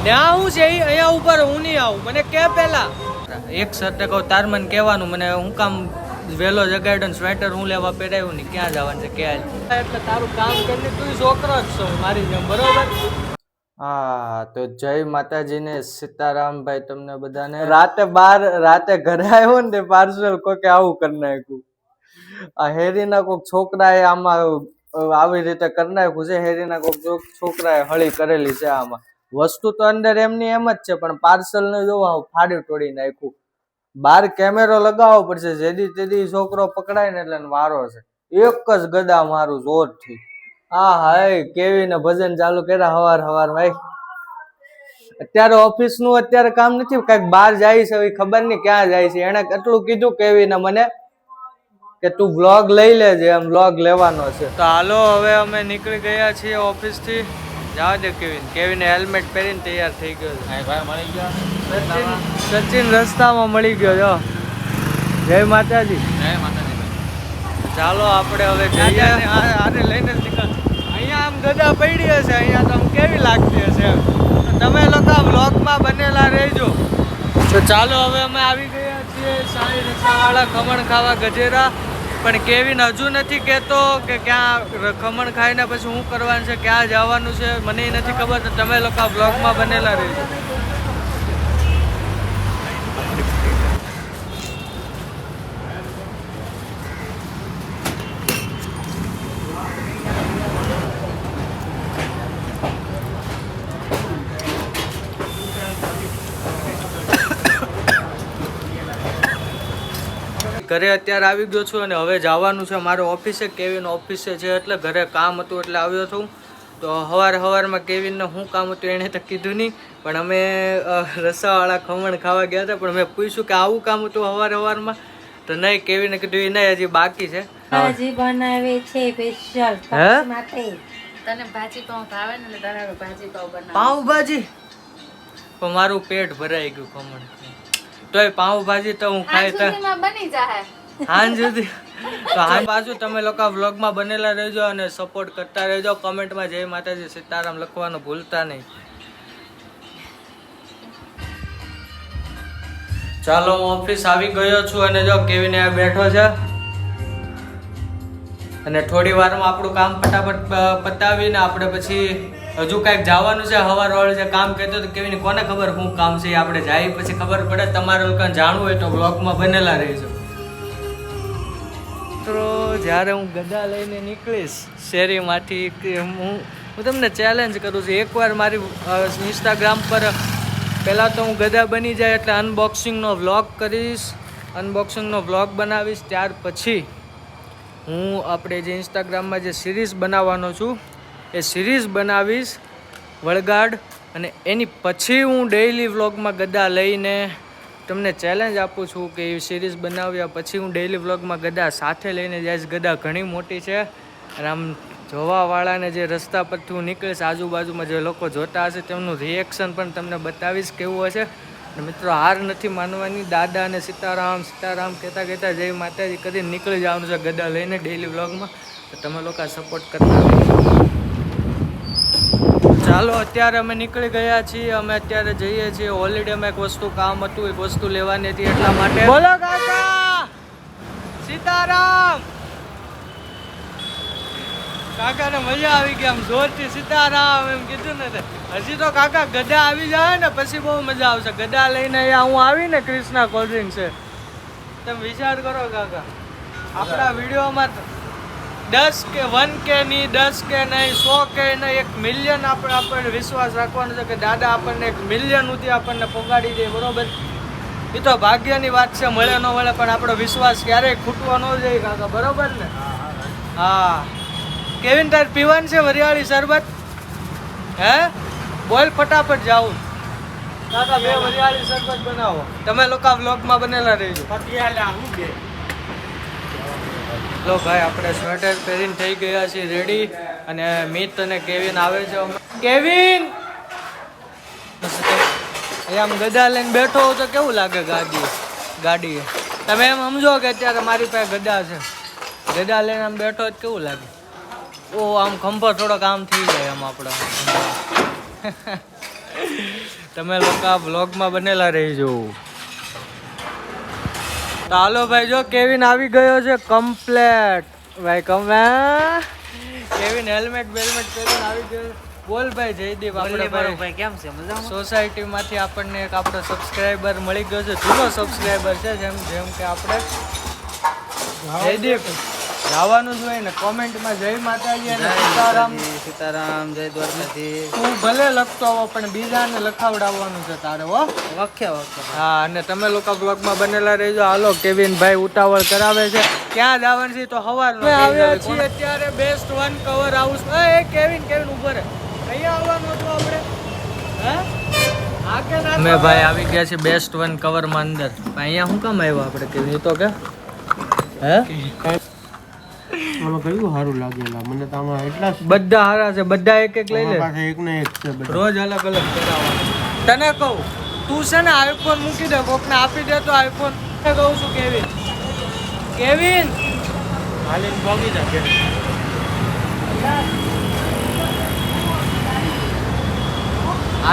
ત્યાં હું છે અહીંયા ઉપર હું નહીં આવું, મને કે પેલા એક શર્ટ કહું તાર મને કહેવાનું, મને હું કામ વેલો જગાડ્યો સ્વેટર હું લેવા પહેરાયું નહીં, ક્યાં જવાનું છે ક્યાં, એટલે તારું કામ કરીને તું છોકરો જ છો મારી જેમ, બરોબર. હા તો જય માતાજીને, સીતારામભાઈ તમને બધાને. રાતે ઘરે આવ્યો ને પાર્સલ કોકે આવું કરી નાખ્યું. આ હેરીના કોઈક છોકરાએ આમાં આવી રીતે કરી નાખ્યું છે. હેરીના કોઈક છોકરાએ હળી કરેલી છે આમાં. વસ્તુ તો અંદર એમની એમ જ છે, પણ પાર્સલ ને જોવા ફાડી તોડી નાખ્યું. બાર કેમેરો લગાવવો પડશે, જેદી તેદી છોકરો પકડાય ને એટલે વારો છે. એક જ ગદા મારું જોરથી. હા હાય કેવી ને ભજન ચાલુ કર્યા હવાર ભાઈ. અત્યારે ઓફિસ નું અત્યારે કામ નથી, કઈક બહાર જાય છે, ખબર નહીં ક્યાં જાય છે. એને એટલું કીધું કેવી ને મને કે તું વ્લોગ લઈ લેજે, એમ વ્લોગ લેવાનો છે. તો હાલો હવે અમે નીકળી ગયા છીએ ઓફિસ થી. જાવ દે કેવીન હેલ્મેટ પહેરીને તૈયાર થઈ ગયો. સચિન રસ્તામાં મળી ગયો. જો જય માતાજી. ચાલો આપણે હવે જઈએ. આને લઈને નીકળ. અહીંયા આમ ગદા પડી હશે, અહીંયા તો આમ કેવી લાગતી હશે. તમે લોકો વ્લોગમાં બનેલા રહેજો. તો ચાલો હવે અમે આવી ગયા છીએ સાંઈ રસાવાળા ખમણ ખાવા ગજેરા. પણ કેવિન હજુ નથી કહેતો કે ક્યાં ખમણ ખાઈને પછી શું કરવાનું છે, ક્યાં જવાનું છે, મને નથી ખબર. તો તમે લોકો વ્લોગમાં બનેલા રહેજો. ઘરે અત્યારે આવી ગયો છું અને હવે જવાનું છે મારે ઓફિસે. કેવિન ઓફિસે છે એટલે ઘરે કામ હતું એટલે આવ્યો છું. તો સવારમાં કેવિનને શું કામ હતું એણે તો કીધું નહીં, પણ અમે રસાવાળા ખમણ ખાવા ગયા હતા. પણ મેં પૂછ્યું કે આવું કામ હતું સવારમાં, તો નહીં, કેવિને કીધું એ નહીં, હજી બાકી છે. ભાજી બનાવે છે સ્પેશિયલ પક્ષ માટે. તને ભાજી પાઉં ભાવે ને એટલે તારે ભાજી પાઉં બનાવ. પાઉંભાજી? પણ મારું પેટ ભરાઈ ગયું ખમણ. તોય પાઉંભાજી તો હું ખાઈ તો બની જાય હાન સુધી. તો હાન બાજુ તમે લોકો વ્લોગમાં બનેલા રહેજો અને સપોર્ટ કરતા રહેજો. કમેન્ટમાં જય માતાજી સીતારામ લખવાનું ભૂલતા નહીં. ચાલો હું ઓફિસ આવી ગયો છું અને જો કેવીને બેઠો છે અને થોડી વારમાં આપણું કામ ફટાફટ પતાવીને આપણે પછી હજુ કાંઈક જવાનું છે. સવારવાળું જે કામ કહેતો તો કેવીને કોને ખબર શું કામ છે, આપણે જાય પછી ખબર પડે. તમારે લોકોને જાણવું હોય તો બ્લોગમાં બનેલા રહેજો. તો જ્યારે હું ગદા લઈને નીકળીશ શેરીમાંથી, હું તમને ચેલેન્જ કરું છું. એકવાર મારી ઇન્સ્ટાગ્રામ પર પહેલાં તો હું ગદા બની જાય એટલે અનબોક્સિંગનો વ્લોગ કરીશ, અનબોક્સિંગનો વ્લોગ બનાવીશ. ત્યાર પછી હું આપણે જે ઇન્સ્ટાગ્રામમાં જે સિરીઝ બનાવવાનો છું એ સિરીઝ બનાવીશ વળગાડ. અને એની પછી હું ડેઈલી વ્લોગમાં ગદા લઈને તમને ચેલેન્જ આપું છું કે એ સિરીઝ બનાવ્યા પછી હું ડેઈલી વ્લોગમાં ગદા સાથે લઈને જઈશ. ગદા ઘણી મોટી છે અને આમ જોવાવાળાને જે રસ્તા પરથી હું નીકળીશ, આજુબાજુમાં જે લોકો જોતા હશે તેમનું રિએક્શન પણ તમને બતાવીશ કેવું હશે. અને મિત્રો હાર નથી માનવાની. દાદા અને સીતારામ સીતારામ કહેતા જય માતાજી કરીને નીકળી જવાનું છે ગદા લઈને ડેઈલી વ્લોગમાં. તો તમે લોકો સપોર્ટ કરતા ચાલો. અત્યારે અમે નીકળી ગયા છીએ. અમે અત્યારે જઈએ છીએ હોલિડેમાં. એક વસ્તુ કામ હતું, એક વસ્તુ લેવાની હતી એટલા માટે. બોલો કાકા સીતારામ. કાકાને મજા આવી ગઈ, આમ જોરથી સીતારામ એમ કીધું ને. હજી તો કાકા ગદા આવી જાય ને પછી બહુ મજા આવશે. ગદા લઈને અહીંયા હું આવીને ક્રિષ્ના કોલ્ડ્રિંક છે, તમે વિચાર કરો કાકા. આપણા વિડીયોમાં 10K 1K નહીં, 10K નહીં, 100K નહીં, 1 મિલિયન આપણને વિશ્વાસ રાખવાનો છે કે દાદા આપણને 1 મિલિયન સુધી આપણને પહોંચાડી દે. બરોબર, એ તો ભાગ્યની વાત છે, મળે ન મળે, પણ આપણો વિશ્વાસ ક્યારેય ખૂટવો ન જોઈએ કાકા. બરોબર ને? હા. કેવિન તાર પીવાનું છે વરિયાળી શરબત? હે બોલ ફટાફટ જાઉં કાકા. 2 વરિયાળી શરબત બનાવો. તમે લોકો વ્લોગમાં બનેલા રહેજો. લો ભાઈ, આપણે સ્વેટર પહેરીને થઈ ગયા છીએ રેડી. અને મિત અને કેવિન આવે છે. કેવિન અહીંયા આમ ગદા લઈને બેઠો હો તો કેવું લાગે ગાડી? તમે એમ સમજો કે અત્યારે મારી પાસે ગદા છે, ગદા લઈને આમ બેઠો તો કેવું લાગે? ઓ આમ ખંભો થોડોક આમ થઈ જાય આમ આપણો. તમે લોકો આ વ્લોગમાં બનેલા રહીજો. ચાલો ભાઈ, જો કેવિન આવી ગયો છે કમ્પ્લેટ. ભાઈ કેવિન હેલ્મેટ બેલ્મેટ પહેરીને આવી ગયો. બોલ ભાઈ જયદીપ, આપણે ભાઈ કેમ છે મજામાં? સોસાયટી માંથી આપણને એક આપણો સબસ્ક્રાઇબર મળી ગયો છે, જૂનો સબસ્ક્રાઇબર છે. જેમ કે આપણે જયદીપ જવાનું જ હોય ને કોમેન્ટમાં જય માતાજી અને સીતારામ, જય દ્વારકાધીશ. તું ભલે લખતો હો પણ બીજાને લખાવડાવવાનું છે તારે. હો હા, અને તમે લોકો બ્લોગમાં બનેલા રહેજો. હાલો કેવિન ભાઈ ઉતાવળ કરાવે છે. ક્યાં જવાનું છે તો સવારનું આવ્યા છીએ અત્યારે બેસ્ટ વન કવર હાઉસ. એ કેવિન ઉભો રહે, અહીંયા આવવાનું હતું આપણે. અમે ભાઈ આવી ગયા છે બેસ્ટ વન કવર માં અંદર. અહીંયા શું કામ આવ્યા આપણે કેવિન? તો કે આમાં કયું સારું લાગેલા મને તો આમાં એટલા બધા હારા છે, બધા એક એક લઈ લે. પાસે એક ને એક છે બધા. રોજ અલગ અલગ કરાવવાનું. તને કહું તું છે ને આઈફોન મૂકી દે, કોકને આપી દે તો આઈફોન. કહું છું કેવિન હાલીને ભાગી જા.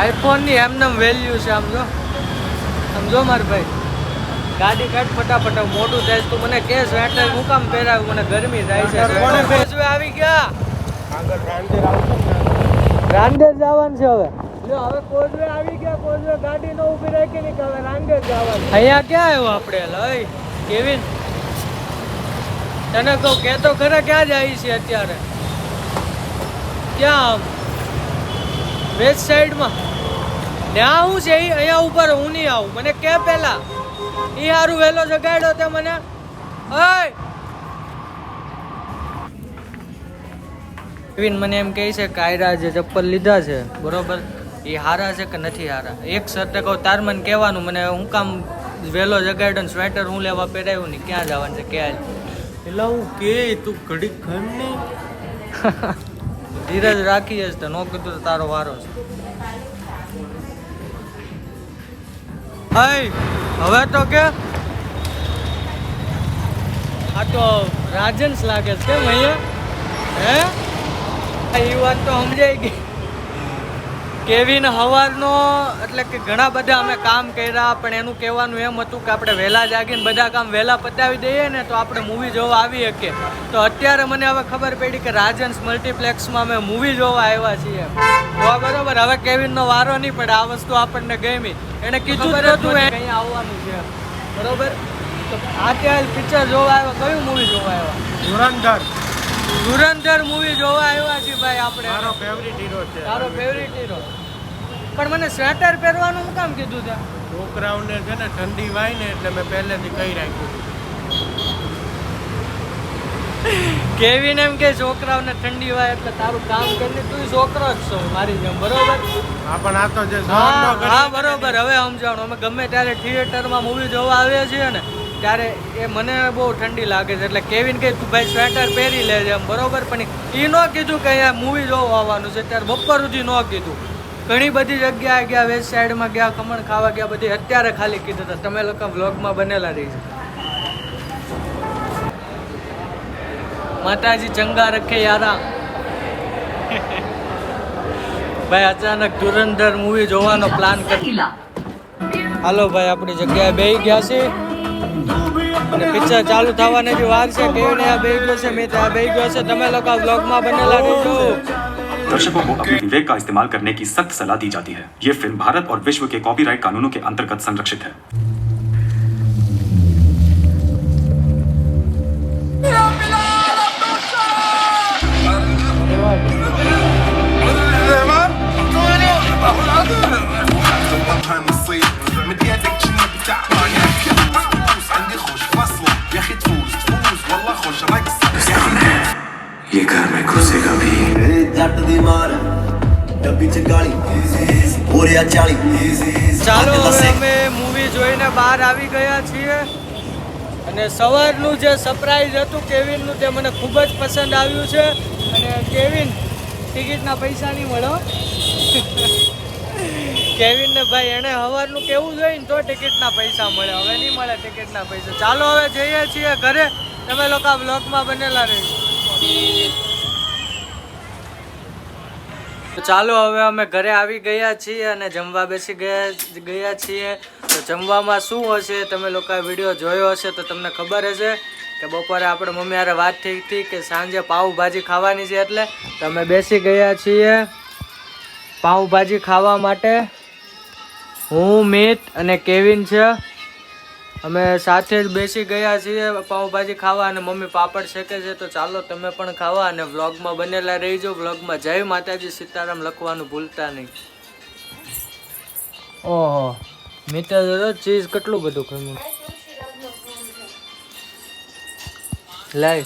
આઈફોન ની એમને વેલ્યુ છે. સમજો માર ભાઈ, ગાડી કાઢ ફટાફટ. મોટું થાય તું મને કે સ્વેટર હું કામ પહેરાવ્યું, મને ગરમી થાય છે. કોઝવે આવી ગયા. આગળ રાંદેર આવશે ને રાંદેર જવાનું છે હવે. લ્યો હવે કોઝવે આવી ગયા. કોઝવે ગાડી નો ઊભી રાખી ની કે હવે રાંદેર જવાનું. અહીંયા ક્યાં આવ્યો આપણે? લઈ કેવિન તને કહું કે તો ખરા ક્યાં જાય છે અત્યારે? ક્યાં વેસ્ટ સાઈડમાં ત્યાં હું છે? અહીંયા ઉપર હું નહીં આવું, મને કે પેલા ઈ હારું વહેલો જગાડ્યો તે મને. કેવિન મને એમ કહે છે કે આયરા જે ચપ્પલ લીધા છે બરોબર, એ હારા છે કે નથી હારા? એક શર્ટ કહું તાર મને કહેવાનું, મને હું કામ વહેલો જગાડ્યો સ્વેટર હું લેવા પહેરાવ્યું નહીં. ક્યાં જવાનું છે? ક્યાં એટલે હું કે તું ઘડીક ખમ નહીં. ધીરજ રાખી જ તો નો કીધું તો તારો વારો છે. હવે તો કે આ તો રાજન્સ લાગે છે કેમ અહીંયા? એ વાત તો સમજાઈ ગઈ. કેવિન હવારનો એટલે કે ઘણા બધા અમે કામ કર્યા, પણ એનું કહેવાનું એમ હતું કે આપણે વહેલા જાગીને બધા કામ વહેલા પતાવી દઈએ ને તો આપણે મૂવી જોવા આવી શકીએ. તો અત્યારે મને હવે ખબર પડી કે રાજન્સ મલ્ટીપ્લેક્સમાં અમે મૂવી જોવા આવ્યા છીએ. તો બરોબર, હવે કેવિનનો વારો નહીં પડે. આ વસ્તુ આપણને ગમી. એને કીધું હતું અહીંયા આવવાનું છે બરોબર. તો અત્યારે પિક્ચર જોવા આવ્યા. કયું મૂવી જોવા આવ્યા? ધુરંધર મૂવી જોવા આવ્યા છીએ ભાઈ આપણે. મારો ફેવરિટ હીરો છે. તારો ફેવરિટ હીરો. પણ મને સ્વેટર પહેરવાનું શું કામ કીધું ત્યાં? છોકરાઓને છે ને ઠંડી વાય ને એટલે મેં પહેલેથી કહી રાખ્યું. કેવિન એમ કે છોકરાઓને ઠંડી વાય એટલે તારું કામ કરીને તું છોકરો જ છો મારી જેમ બરોબર. હા પણ આ તો જે હા બરોબર, હવે સમજાણું. અમે ગમે ત્યારે થિયેટરમાં મૂવી જોવા આવીએ છીએ ને ત્યારે એ મને બહુ ઠંડી લાગે છે એટલે કેવિન કહે તું ભાઈ સ્વેટર પહેરી લેજે એમ બરોબર. પણ એ ન કીધું કે અહીંયા મૂવી જોવા આવવાનું છે. ત્યારે બપોર સુધી ન કીધું. ઘણી બધી જગ્યાએ ગયા, વેસ્ટ સાઈડમાં ગયા, ખમણ ખાવા ગયા, બધી અત્યારે ખાલી કીધું હતા. તમે લોકો વ્લોગમાં બનેલા રહી છે. માતાજી ચંગા રખે યારા. ભાઈ અચાનક ધુરંધર મૂવી જોવાનો પ્લાન કરી. હાલો ભાઈ, આપણી જગ્યાએ બેસી ગયા છે અને પિક્ચર ચાલુ થવાની જે વાર છે. કેવિન આ બેસી ગયો છે, મેં ત્યાં બેસી ગયો છે. તમે લોકો વ્લોગમાં બનેલા રહેજો. दर्शकों को अपने विवेक का इस्तेमाल करने की सख्त सलाह दी जाती है. ये फिल्म भारत और विश्व के कॉपीराइट कानूनों के अंतर्गत संरक्षित है. ये घर में घुसेगा भी जट दी मार डब्बी च गाली ओरिया चाली ચાલો હવે અમે મૂવી જોઈને બહાર આવી ગયા છીએ અને સવારનું જે સરપ્રાઈઝ હતું કેવિનનું તે મને ખૂબ જ પસંદ આવ્યું છે. અને કેવિન ટિકિટના પૈસા નહીં મળો. કેવિનને ભાઈ એણે સવારનું કેવું જોઈએ ને તો ટિકિટના પૈસા મળે. હવે નહીં મળે ટિકિટના પૈસા. ચાલો હવે જઈએ છીએ ઘરે. તમે લોકો આ બ્લોગમાં બનેલા રહેજો. તો ચાલો હવે અમે ઘરે આવી ગયા છીએ અને જમવા બેસી ગયા છીએ. તો જમવામાં શું હશે તમે લોકો વિડીયો જોયો હશે તો તમને ખબર હશે કે બપોરે આપણે મમ્મી હારે વાત થઈ હતી કે સાંજે પાઉંભાજી ખાવાની છે, એટલે તમે બેસી ગયા છીએ પાઉંભાજી ખાવા માટે. હું, મિત અને કેવિન છે, અમે સાથે જ બેસી ગયા છીએ પાઉંભાજી ખાવા અને મમ્મી પાપડ શેકે છે. તો ચાલો તમે પણ ખાવા અને વ્લોગમાં બનેલા રહીજો. વ્લોગમાં જય માતાજી સીતારામ લખવાનું ભૂલતા નહીં. ઓહો મિત્ર ચીઝ કેટલું બધું ખાયું લાય.